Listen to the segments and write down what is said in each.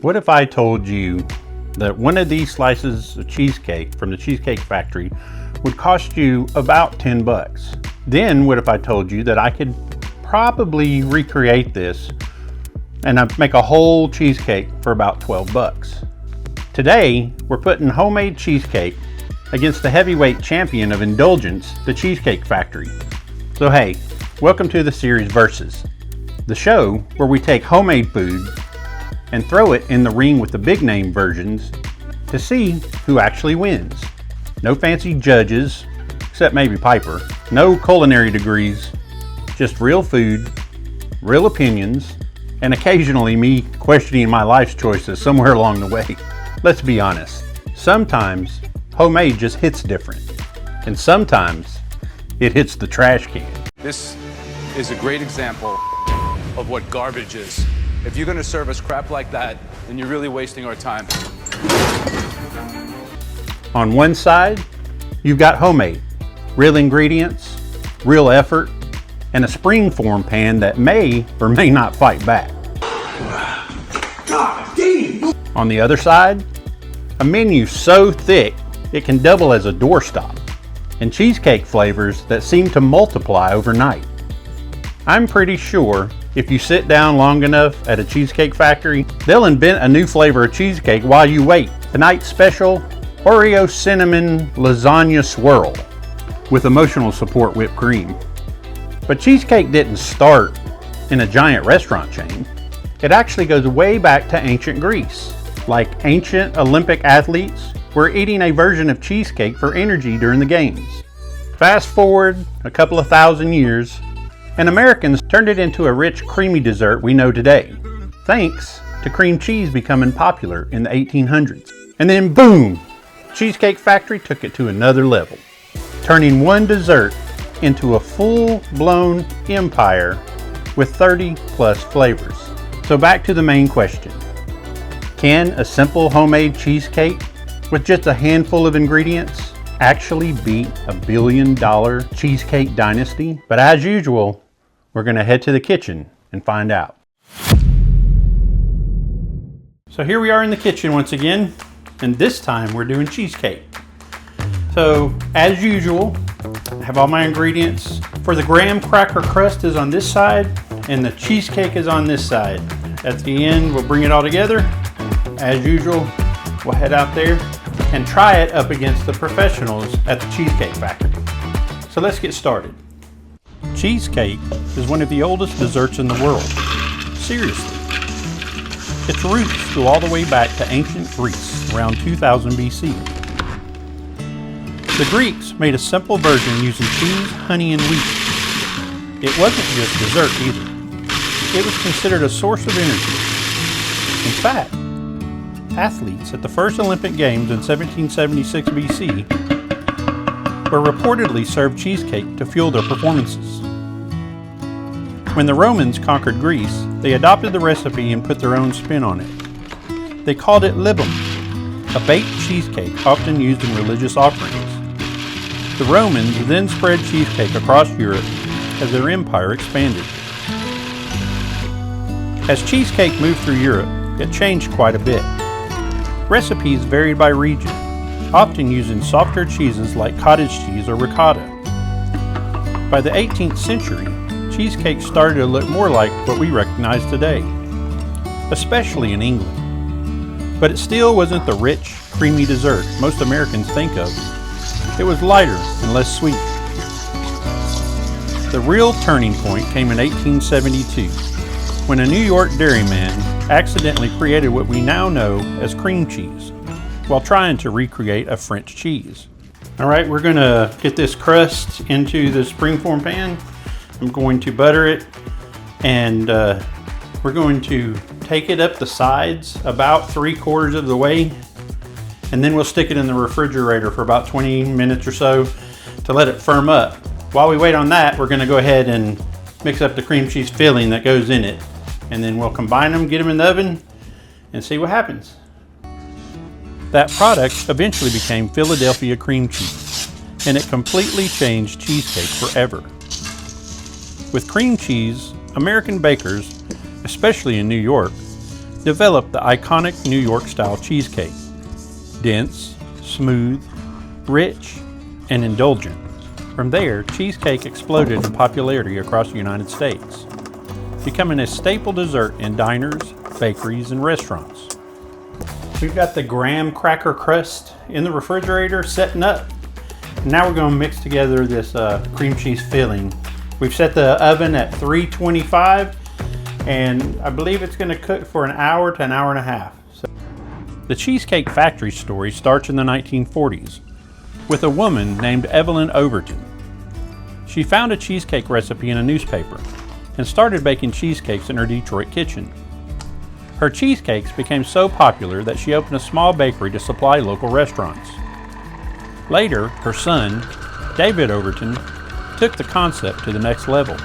What if I told you that one of these slices of cheesecake from the Cheesecake Factory would cost you about 10 bucks? Then what if I told you that I could probably recreate this and I'd make a whole cheesecake for about 12 bucks? Today, we're putting homemade cheesecake against the heavyweight champion of indulgence, the Cheesecake Factory. So hey, welcome to the series Versus, the show where we take homemade food and throw it in the ring with the big name versions to see who actually wins. No fancy judges, except maybe Piper. No culinary degrees, just real food, real opinions, and occasionally me questioning my life's choices somewhere along the way. Let's be honest, sometimes homemade just hits different, and sometimes it hits the trash can. This is a great example of what garbage is. If you're gonna serve us crap like that, then you're really wasting our time. On one side, you've got homemade, real ingredients, real effort, and a springform pan that may or may not fight back. God damn! On the other side, a menu so thick it can double as a doorstop, and cheesecake flavors that seem to multiply overnight. I'm pretty sure if you sit down long enough at a Cheesecake Factory, they'll invent a new flavor of cheesecake while you wait. Tonight's special, Oreo Cinnamon Lasagna Swirl with emotional support whipped cream. But cheesecake didn't start in a giant restaurant chain. It actually goes way back to ancient Greece. Like ancient Olympic athletes were eating a version of cheesecake for energy during the games. Fast forward a couple of thousand years, and Americans turned it into a rich, creamy dessert we know today, thanks to cream cheese becoming popular in the 1800s. And then boom, Cheesecake Factory took it to another level, turning one dessert into a full-blown empire with 30 plus flavors. So back to the main question. Can a simple homemade cheesecake with just a handful of ingredients actually beat $1 billion cheesecake dynasty? But as usual, we're going to head to the kitchen and find out. So here we are in the kitchen once again, and this time we're doing cheesecake. So as usual, I have all my ingredients. For the graham cracker crust is on this side, and the cheesecake is on this side. At the end, we'll bring it all together. As usual, we'll head out there and try it up against the professionals at the Cheesecake Factory. So let's get started. Cheesecake is one of the oldest desserts in the world. Seriously. Its roots go all the way back to ancient Greece, around 2000 BC. The Greeks made a simple version using cheese, honey, and wheat. It wasn't just dessert either. It was considered a source of energy. In fact, athletes at the first Olympic Games in 1776 BC were reportedly served cheesecake to fuel their performances. When the Romans conquered Greece, they adopted the recipe and put their own spin on it. They called it libum, a baked cheesecake often used in religious offerings. The Romans then spread cheesecake across Europe as their empire expanded. As cheesecake moved through Europe, it changed quite a bit. Recipes varied by region, often using softer cheeses like cottage cheese or ricotta. By the 18th century, cheesecake started to look more like what we recognize today, especially in England. But it still wasn't the rich, creamy dessert most Americans think of. It was lighter and less sweet. The real turning point came in 1872, when a New York dairyman accidentally created what we now know as cream cheese while trying to recreate a French cheese. All right, we're gonna get this crust into the springform pan. I'm going to butter it, and we're going to take it up the sides about 3/4 of the way, and then we'll stick it in the refrigerator for about 20 minutes or so to let it firm up. While we wait on that, we're gonna go ahead and mix up the cream cheese filling that goes in it, and then we'll combine them, get them in the oven, and see what happens. That product eventually became Philadelphia cream cheese, and it completely changed cheesecake forever. With cream cheese, American bakers, especially in New York, developed the iconic New York style cheesecake. Dense, smooth, rich, and indulgent. From there, cheesecake exploded in popularity across the United States, becoming a staple dessert in diners, bakeries, and restaurants. We've got the graham cracker crust in the refrigerator setting up. And now we're going to mix together this cream cheese filling. We've set the oven at 325, and I believe it's going to cook for an hour to an hour and a half. So, the Cheesecake Factory story starts in the 1940s with a woman named Evelyn Overton. She found a cheesecake recipe in a newspaper and started baking cheesecakes in her Detroit kitchen. Her cheesecakes became so popular that she opened a small bakery to supply local restaurants. Later, her son, David Overton, took the concept to the next level.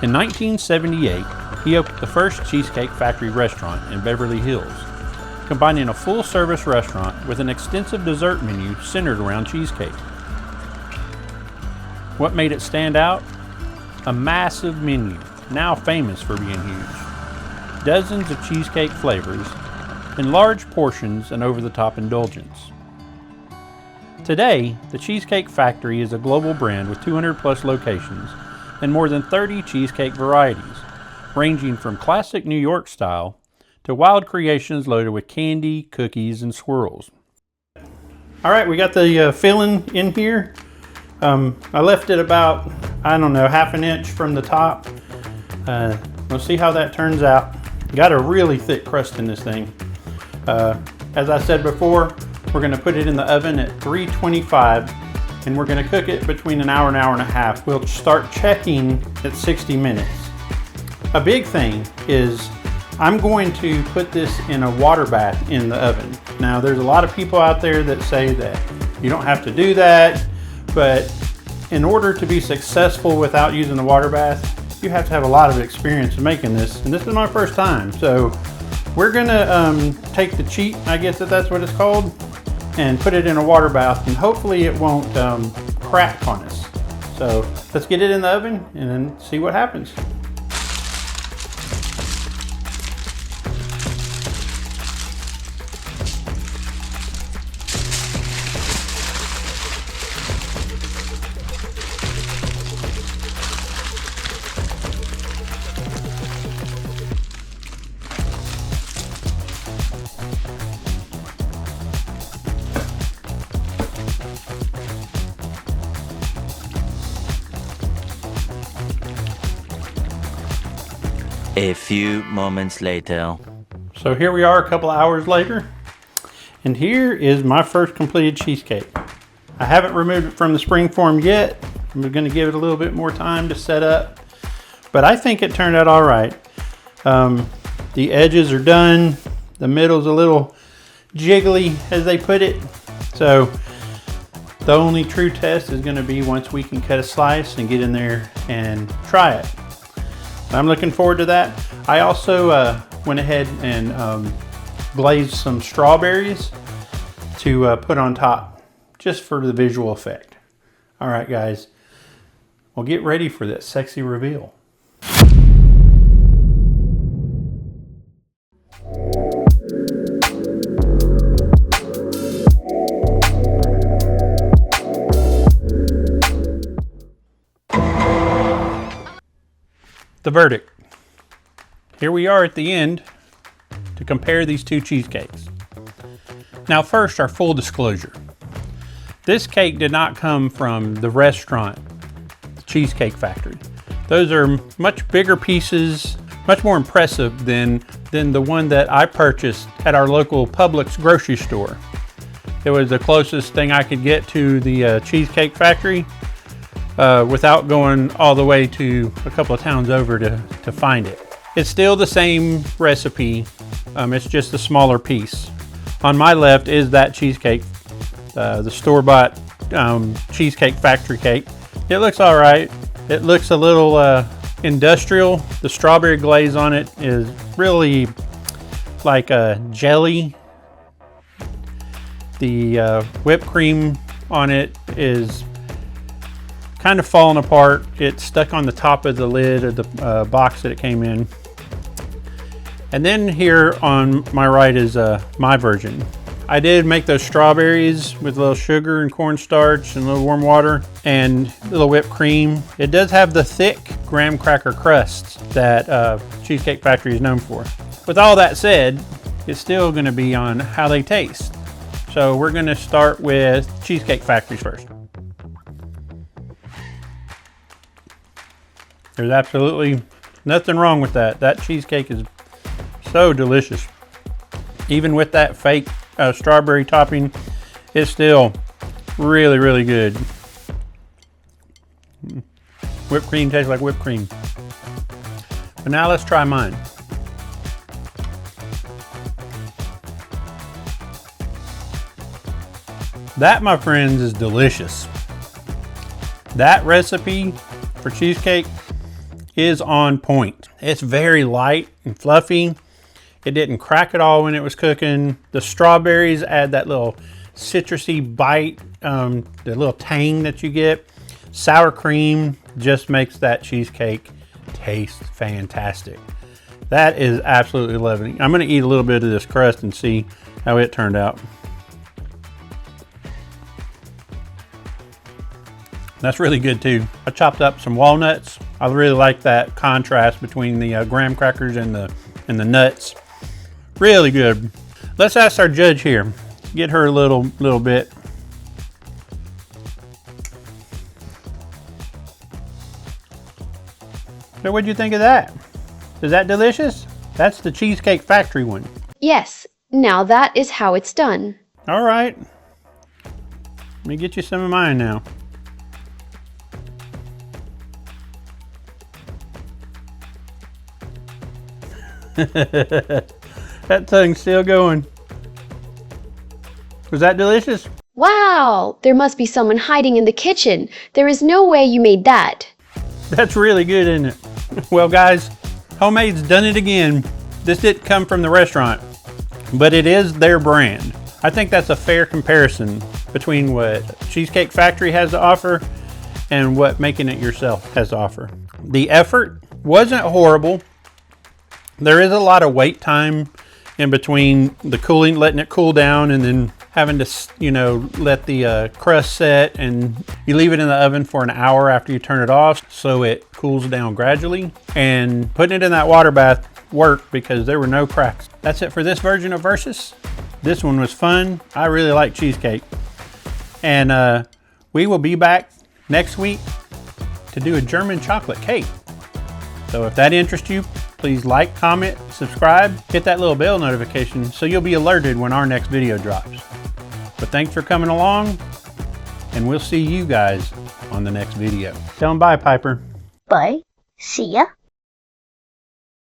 In 1978, he opened the first Cheesecake Factory restaurant in Beverly Hills, combining a full-service restaurant with an extensive dessert menu centered around cheesecake. What made it stand out? A massive menu, now famous for being huge. Dozens of cheesecake flavors, in large portions and over-the-top indulgence. Today, the Cheesecake Factory is a global brand with 200 plus locations and more than 30 cheesecake varieties, ranging from classic New York style to wild creations loaded with candy, cookies, and swirls. All right, we got the filling in here. I left it about, I don't know, half an inch from the top. We'll see how that turns out. Got a really thick crust in this thing. As I said before, we're gonna put it in the oven at 325, and we're gonna cook it between an hour and a half. We'll start checking at 60 minutes. A big thing is I'm going to put this in a water bath in the oven. Now, there's a lot of people out there that say that you don't have to do that, but in order to be successful without using the water bath, you have to have a lot of experience in making this, and this is my first time. So we're gonna take the cheat, I guess that's what it's called, and put it in a water bath, and hopefully it won't crack on us. So let's get it in the oven and then see what happens. A few moments later. So here we are a couple hours later, and here is my first completed cheesecake. I haven't removed it from the spring form yet. I'm going to give it a little bit more time to set up, but I think it turned out all right. The edges are done. The middle's a little jiggly, as they put it. So the only true test is going to be once we can cut a slice and get in there and try it. I'm looking forward to that. I also went ahead and glazed some strawberries to put on top, just for the visual effect. All right, guys, well, get ready for that sexy reveal. The verdict. Here we are at the end to compare these two cheesecakes. Now first, our full disclosure. This cake did not come from the restaurant, the Cheesecake Factory. Those are much bigger pieces, much more impressive than the one that I purchased at our local Publix grocery store. It was the closest thing I could get to the Cheesecake Factory without going all the way to a couple of towns over to find it. It's still the same recipe, it's just a smaller piece. On my left is that cheesecake, the store-bought Cheesecake Factory cake. It looks all right. It looks a little industrial. The strawberry glaze on it is really like a jelly. The whipped cream on it is kind of falling apart. It's stuck on the top of the lid of the box that it came in. And then here on my right is my version. I did make those strawberries with a little sugar and cornstarch and a little warm water and a little whipped cream. It does have the thick graham cracker crusts that Cheesecake Factory is known for. With all that said, it's still going to be on how they taste. So we're going to start with Cheesecake Factory first. There's absolutely nothing wrong with that. That cheesecake is so delicious. Even with that fake strawberry topping, it's still really, really good. Whipped cream tastes like whipped cream. But now let's try mine. That, my friends, is delicious. That recipe for cheesecake is on point. It's very light and fluffy. It didn't crack at all when it was cooking. The strawberries add that little citrusy bite, the little tang that you get. Sour cream just makes that cheesecake taste fantastic. That is absolutely lovely. I'm gonna eat a little bit of this crust and see how it turned out. That's really good too. I chopped up some walnuts. I really like that contrast between the graham crackers and the nuts. Really good. Let's ask our judge here. Get her a little bit. So what'd you think of that? Is that delicious? That's the Cheesecake Factory one. Yes, now that is how it's done. All right. Let me get you some of mine now. That tongue's still going. Was that delicious? Wow, there must be someone hiding in the kitchen. There is no way you made that. That's really good, isn't it? Well, guys, Homemade's done it again. This didn't come from the restaurant, but it is their brand. I think that's a fair comparison between what Cheesecake Factory has to offer and what Making It Yourself has to offer. The effort wasn't horrible. There is a lot of wait time in between the cooling, letting it cool down, and then having to, you know, let the crust set, and you leave it in the oven for an hour after you turn it off so it cools down gradually. And putting it in that water bath worked because there were no cracks. That's it for this version of Versus. This one was fun. I really like cheesecake. And we will be back next week to do a German chocolate cake. So if that interests you, please like, comment, subscribe, hit that little bell notification so you'll be alerted when our next video drops. But thanks for coming along, and we'll see you guys on the next video. Tell them bye, Piper. Bye. See ya.